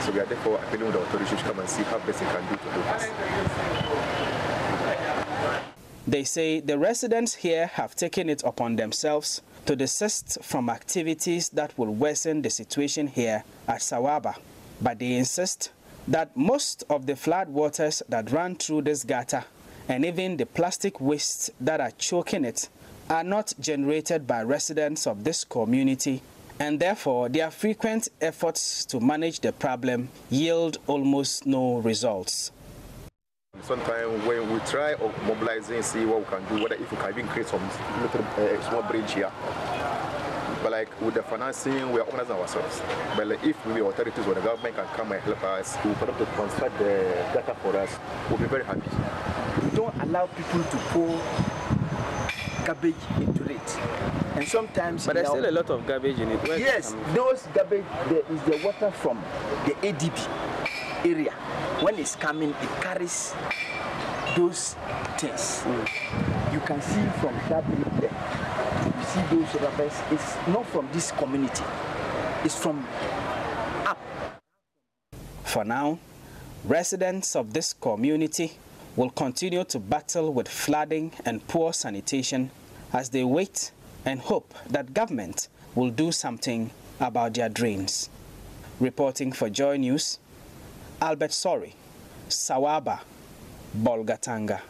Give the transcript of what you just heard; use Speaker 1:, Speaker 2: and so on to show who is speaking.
Speaker 1: So we are therefore appealing with the authorities to come and see how best they can do to help us.
Speaker 2: They say the residents here have taken it upon themselves to desist from activities that will worsen the situation here at Sawaaba. But they insist that most of the flood waters that run through this gutter and even the plastic wastes that are choking it are not generated by residents of this community, and therefore their frequent efforts to manage the problem yield almost no results.
Speaker 1: Sometimes when we try of mobilizing, see what we can do, whether if we can even create some little small bridge here. But like with the financing, we are organizing ourselves. But like if the authorities or the government can come and help us, we for them to construct the gutter for us, we'll be very happy.
Speaker 3: We don't allow people to pour garbage into it. And sometimes...
Speaker 2: But there's still a lot of garbage in it.
Speaker 3: Yes, those garbage, there is the water from the ADB area. When it's coming, it carries those things. You can see from that lip there. You see those rubbers. It's not from this community. It's from up.
Speaker 2: For now, residents of this community will continue to battle with flooding and poor sanitation as they wait and hope that government will do something about their drains. Reporting for Joy News, Albert Sori, Sawaaba, Bolgatanga.